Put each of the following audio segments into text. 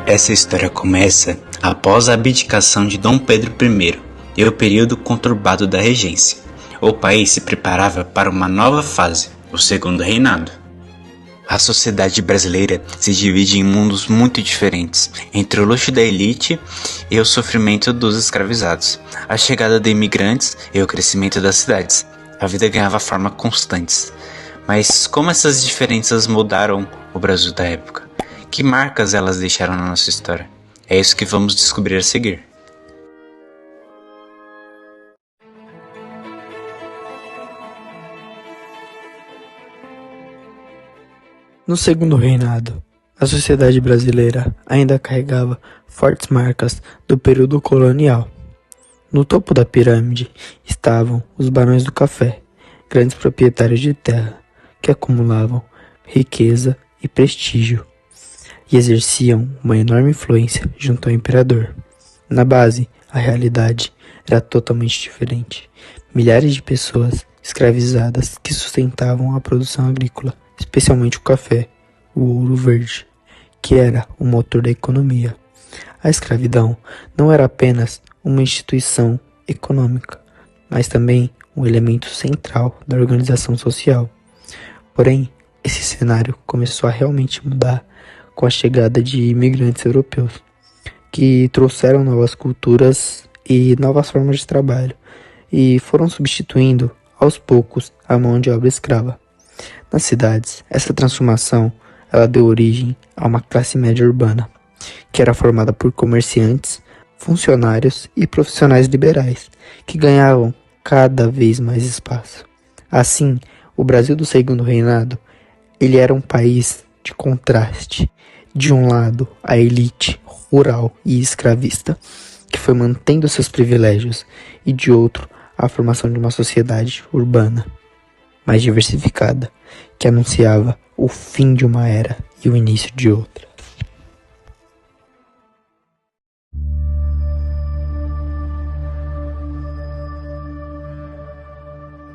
Essa história começa após a abdicação de Dom Pedro I e o período conturbado da regência. O país se preparava para uma nova fase, o Segundo Reinado. A sociedade brasileira se divide em mundos muito diferentes, entre o luxo da elite e o sofrimento dos escravizados, a chegada de imigrantes e o crescimento das cidades. A vida ganhava forma constantes. Mas como essas diferenças moldaram o Brasil da época? Que marcas elas deixaram na nossa história? É isso que vamos descobrir a seguir. No Segundo Reinado, a sociedade brasileira ainda carregava fortes marcas do período colonial. No topo da pirâmide estavam os barões do café, grandes proprietários de terra, que acumulavam riqueza e prestígio, e exerciam uma enorme influência junto ao imperador. Na base, a realidade era totalmente diferente. Milhares de pessoas escravizadas que sustentavam a produção agrícola, especialmente o café, o ouro verde, que era o motor da economia. A escravidão não era apenas uma instituição econômica, mas também um elemento central da organização social. Porém, esse cenário começou a realmente mudar com a chegada de imigrantes europeus, que trouxeram novas culturas e novas formas de trabalho, e foram substituindo, aos poucos, a mão de obra escrava. Nas cidades, essa transformação ela deu origem a uma classe média urbana, que era formada por comerciantes, funcionários e profissionais liberais, que ganhavam cada vez mais espaço. Assim, o Brasil do Segundo Reinado, ele era um país de contraste. De um lado, a elite rural e escravista, que foi mantendo seus privilégios, e de outro, a formação de uma sociedade urbana, mais diversificada, que anunciava o fim de uma era e o início de outra.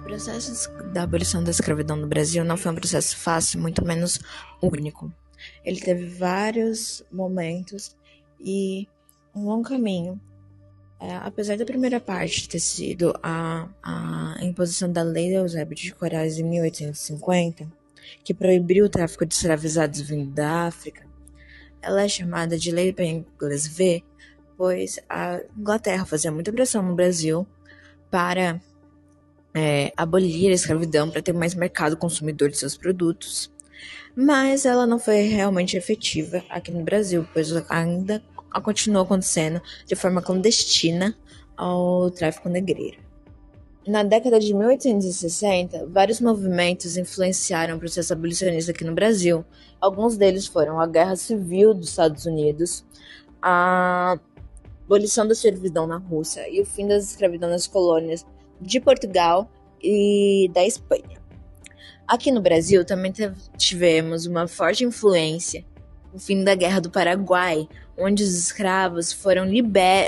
O processo da abolição da escravidão no Brasil não foi um processo fácil, muito menos único. Ele teve vários momentos e um longo caminho. Apesar da primeira parte ter sido a imposição da Lei de Eusébio de Queiroz em 1850, que proibiu o tráfico de escravizados vindo da África, ela é chamada de Lei Inglês V, pois a Inglaterra fazia muita pressão no Brasil para abolir a escravidão, para ter mais mercado consumidor de seus produtos. Mas ela não foi realmente efetiva aqui no Brasil, pois ainda continuou acontecendo de forma clandestina ao tráfico negreiro. Na década de 1860, vários movimentos influenciaram o processo abolicionista aqui no Brasil. Alguns deles foram a Guerra Civil dos Estados Unidos, a abolição da servidão na Rússia e o fim da escravidão nas colônias de Portugal e da Espanha. Aqui no Brasil também tivemos uma forte influência, o fim da Guerra do Paraguai, onde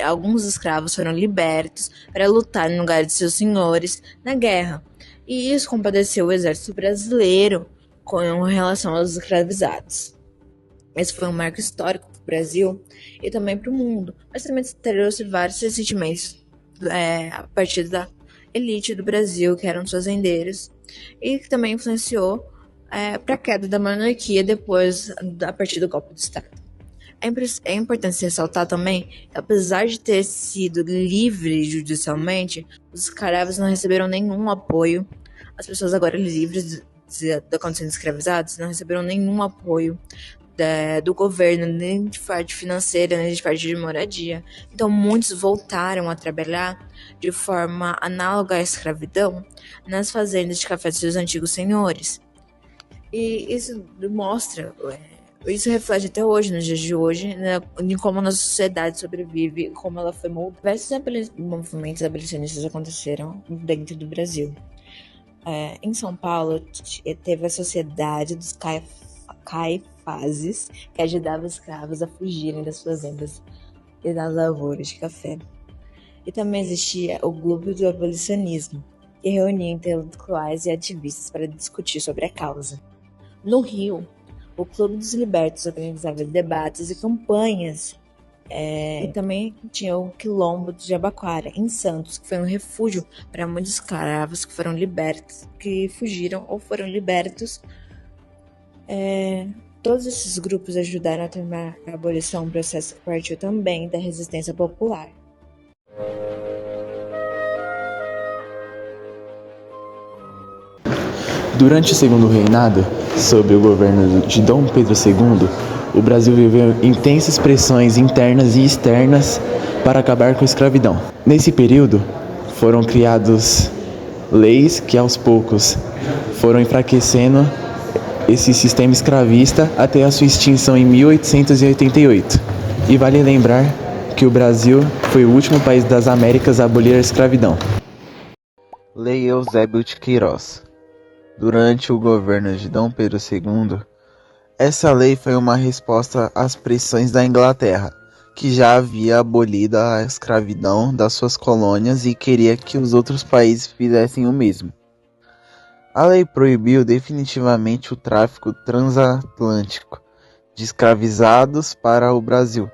alguns escravos foram libertos para lutar no lugar de seus senhores na guerra. E isso compadeceu o exército brasileiro com relação aos escravizados. Esse foi um marco histórico para o Brasil e também para o mundo, mas também trouxe vários ressentimentos a partir da elite do Brasil, que eram os fazendeiros, e que também influenciou para a queda da monarquia a partir do golpe de Estado. É importante ressaltar também que, apesar de ter sido livre judicialmente, os escravos não receberam nenhum apoio. As pessoas agora livres da condição de escravizados não receberam nenhum apoio do governo, nem de parte financeira, nem de parte de moradia. Então, muitos voltaram a trabalhar de forma análoga à escravidão nas fazendas de café de seus antigos senhores. E isso reflete até hoje, nos dias de hoje, né, em como a nossa sociedade sobrevive, como ela foi moldada. Diversos movimentos abolicionistas aconteceram dentro do Brasil. Em São Paulo, teve a Sociedade dos Caifazes, que ajudava escravos a fugirem das fazendas e das lavouras de café. E também existia o Clube do Abolicionismo, que reunia intelectuais e ativistas para discutir sobre a causa. No Rio, O Clube dos Libertos organizava debates e campanhas. E também tinha o Quilombo de Jabaquara, em Santos, que foi um refúgio para muitos escravos que foram libertos, que fugiram ou foram libertos. Todos esses grupos ajudaram a tornar a abolição um processo que partiu também da resistência popular. Durante o Segundo Reinado, sob o governo de Dom Pedro II, o Brasil viveu intensas pressões internas e externas para acabar com a escravidão. Nesse período, foram criadas leis que aos poucos foram enfraquecendo esse sistema escravista até a sua extinção em 1888. E vale lembrar que o Brasil foi o último país das Américas a abolir a escravidão. Lei Eusébio de Queiroz. Durante o governo de Dom Pedro II, essa lei foi uma resposta às pressões da Inglaterra, que já havia abolido a escravidão das suas colônias e queria que os outros países fizessem o mesmo. A lei proibiu definitivamente o tráfico transatlântico de escravizados para o Brasil,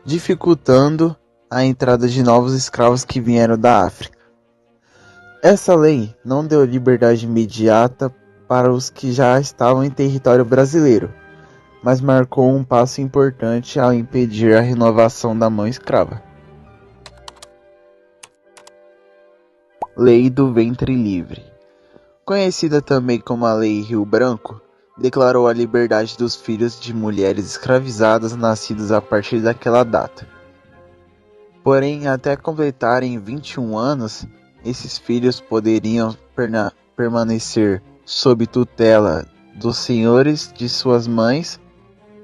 dificultando a entrada de novos escravos que vieram da África. Essa lei não deu liberdade imediata para os que já estavam em território brasileiro, mas marcou um passo importante ao impedir a renovação da mão escrava. Lei do Ventre Livre. Conhecida também como a Lei Rio Branco, declarou a liberdade dos filhos de mulheres escravizadas nascidos a partir daquela data. Porém, até completarem 21 anos, esses filhos poderiam permanecer sob tutela dos senhores de suas mães,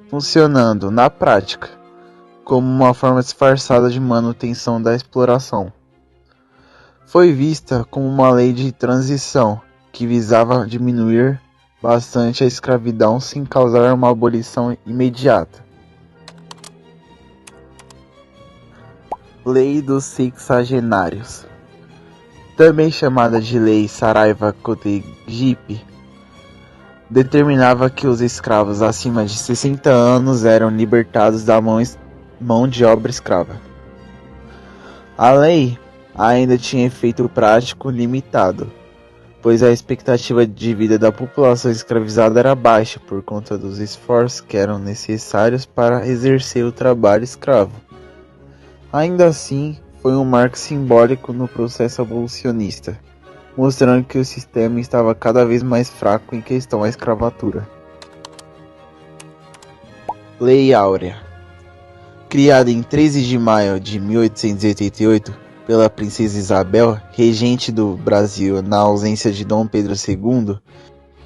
funcionando, na prática, como uma forma disfarçada de manutenção da exploração. Foi vista como uma lei de transição que visava diminuir bastante a escravidão sem causar uma abolição imediata. Lei dos Sexagenários. Também chamada de Lei Saraiva-Cotegipe, determinava que os escravos acima de 60 anos eram libertados da mão de obra escrava. A lei ainda tinha efeito prático limitado, pois a expectativa de vida da população escravizada era baixa por conta dos esforços que eram necessários para exercer o trabalho escravo. Ainda assim, foi um marco simbólico no processo abolicionista, mostrando que o sistema estava cada vez mais fraco em questão à escravatura. Lei Áurea. Criada em 13 de maio de 1888 pela princesa Isabel, regente do Brasil na ausência de Dom Pedro II,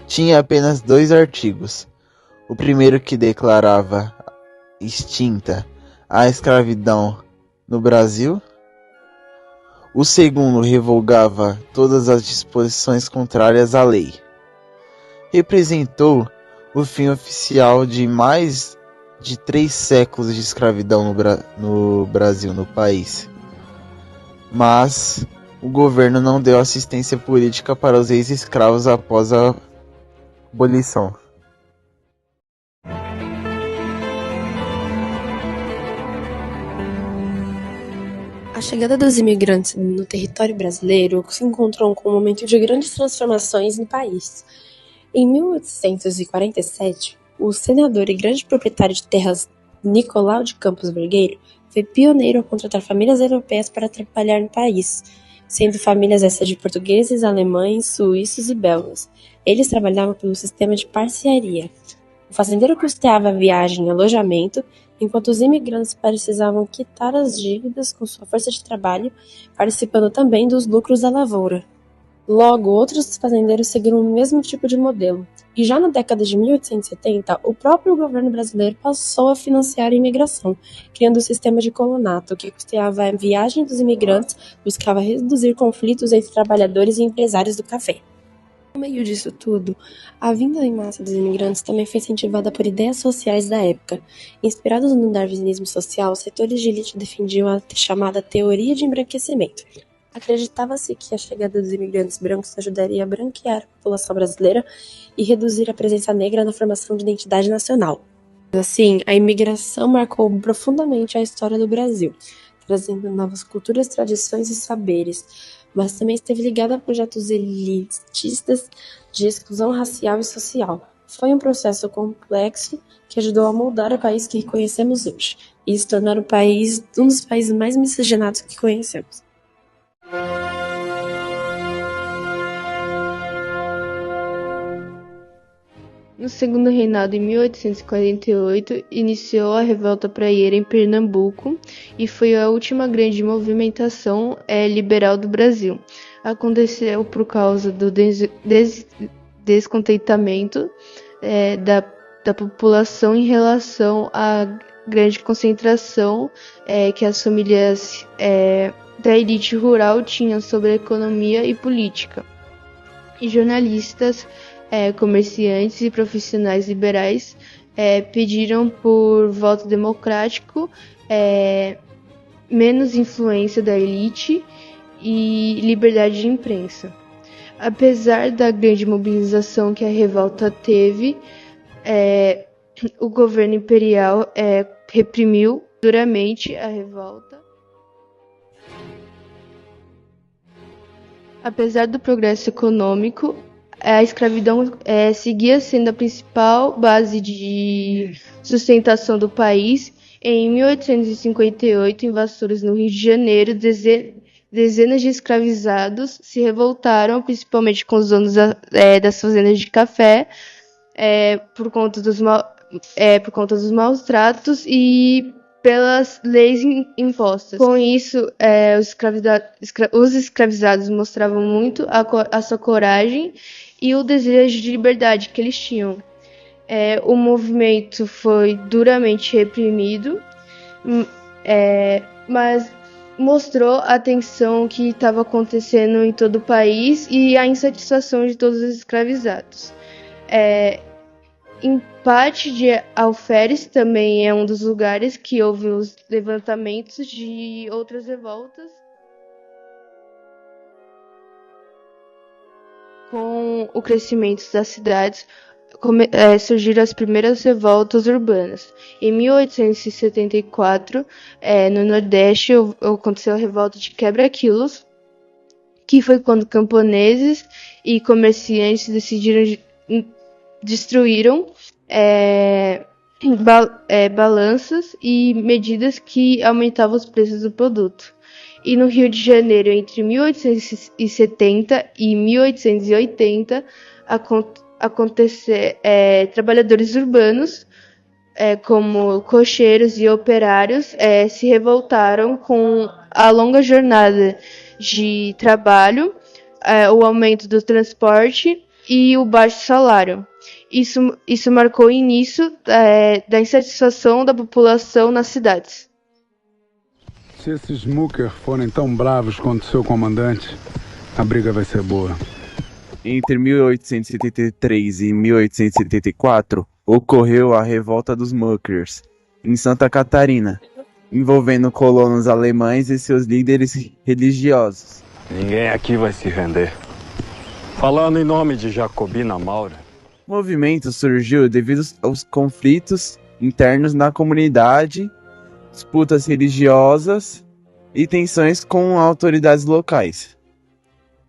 tinha apenas 2 artigos. O primeiro, que declarava extinta a escravidão no Brasil. O segundo revogava todas as disposições contrárias à lei. Representou o fim oficial de mais de 3 séculos de escravidão no Brasil, no país. Mas o governo não deu assistência política para os ex-escravos após a abolição. A chegada dos imigrantes no território brasileiro se encontrou com um momento de grandes transformações no país. Em 1847, o senador e grande proprietário de terras Nicolau de Campos Vergueiro foi pioneiro ao contratar famílias europeias para trabalhar no país, sendo famílias essas de portugueses, alemães, suíços e belgas. Eles trabalhavam pelo sistema de parceria. O fazendeiro custeava a viagem e alojamento, enquanto os imigrantes precisavam quitar as dívidas com sua força de trabalho, participando também dos lucros da lavoura. Logo, outros fazendeiros seguiram o mesmo tipo de modelo, e já na década de 1870, o próprio governo brasileiro passou a financiar a imigração, criando o sistema de colonato, que custeava a viagem dos imigrantes, buscava reduzir conflitos entre trabalhadores e empresários do café. No meio disso tudo, a vinda em massa dos imigrantes também foi incentivada por ideias sociais da época. Inspirados no darwinismo social, setores de elite defendiam a chamada teoria de embranquecimento. Acreditava-se que a chegada dos imigrantes brancos ajudaria a branquear a população brasileira e reduzir a presença negra na formação de identidade nacional. Assim, a imigração marcou profundamente a história do Brasil, trazendo novas culturas, tradições e saberes, mas também esteve ligada a projetos elitistas de exclusão racial e social. Foi um processo complexo que ajudou a moldar o país que conhecemos hoje e se tornar um dos países mais miscigenados que conhecemos. No segundo reinado, em 1848, iniciou a Revolta Praieira em Pernambuco e foi a última grande movimentação liberal do Brasil. Aconteceu por causa do descontentamento da população em relação à grande concentração que as famílias da elite rural tinham sobre a economia e política. E jornalistas, comerciantes e profissionais liberais pediram por voto democrático, menos influência da elite e liberdade de imprensa. Apesar da grande mobilização que a revolta teve, o governo imperial reprimiu duramente a revolta. Apesar do progresso econômico, a escravidão seguia sendo a principal base de sustentação do país. Em 1858, invasores no Rio de Janeiro, dezenas de escravizados se revoltaram, principalmente com os donos das fazendas de café, por conta dos maus tratos e pelas leis impostas. Com isso, os escravizados mostravam muito a sua coragem e o desejo de liberdade que eles tinham. O movimento foi duramente reprimido, mas mostrou a tensão que estava acontecendo em todo o país e a insatisfação de todos os escravizados. Em parte de Alferes também é um dos lugares que houve os levantamentos de outras revoltas. Com o crescimento das cidades, surgiram as primeiras revoltas urbanas. Em 1874, no Nordeste, aconteceu a revolta de Quebra-Quilos, que foi quando camponeses e comerciantes destruíram balanças e medidas que aumentavam os preços do produto. E no Rio de Janeiro, entre 1870 e 1880, trabalhadores urbanos, como cocheiros e operários, se revoltaram com a longa jornada de trabalho, o aumento do transporte e o baixo salário. Isso marcou o início da insatisfação da população nas cidades. Se esses mucker forem tão bravos quanto seu comandante, a briga vai ser boa. Entre 1873 e 1874, ocorreu a Revolta dos Muckers, em Santa Catarina, envolvendo colonos alemães e seus líderes religiosos. Ninguém aqui vai se render. Falando em nome de Jacobina Maura. O movimento surgiu devido aos conflitos internos na comunidade, disputas religiosas e tensões com autoridades locais.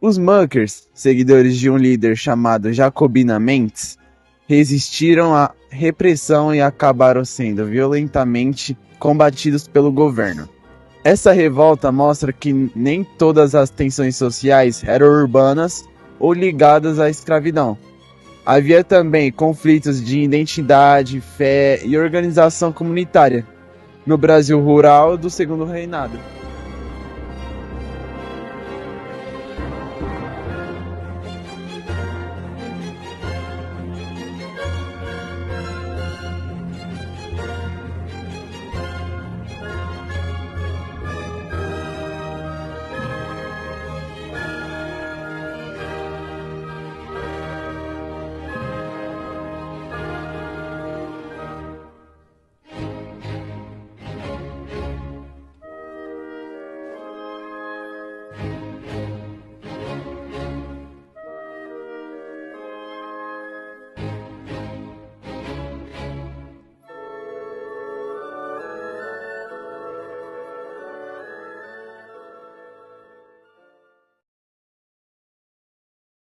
Os Muckers, seguidores de um líder chamado Jacobina Mendes, resistiram à repressão e acabaram sendo violentamente combatidos pelo governo. Essa revolta mostra que nem todas as tensões sociais eram urbanas ou ligadas à escravidão. Havia também conflitos de identidade, fé e organização comunitária no Brasil rural do Segundo Reinado.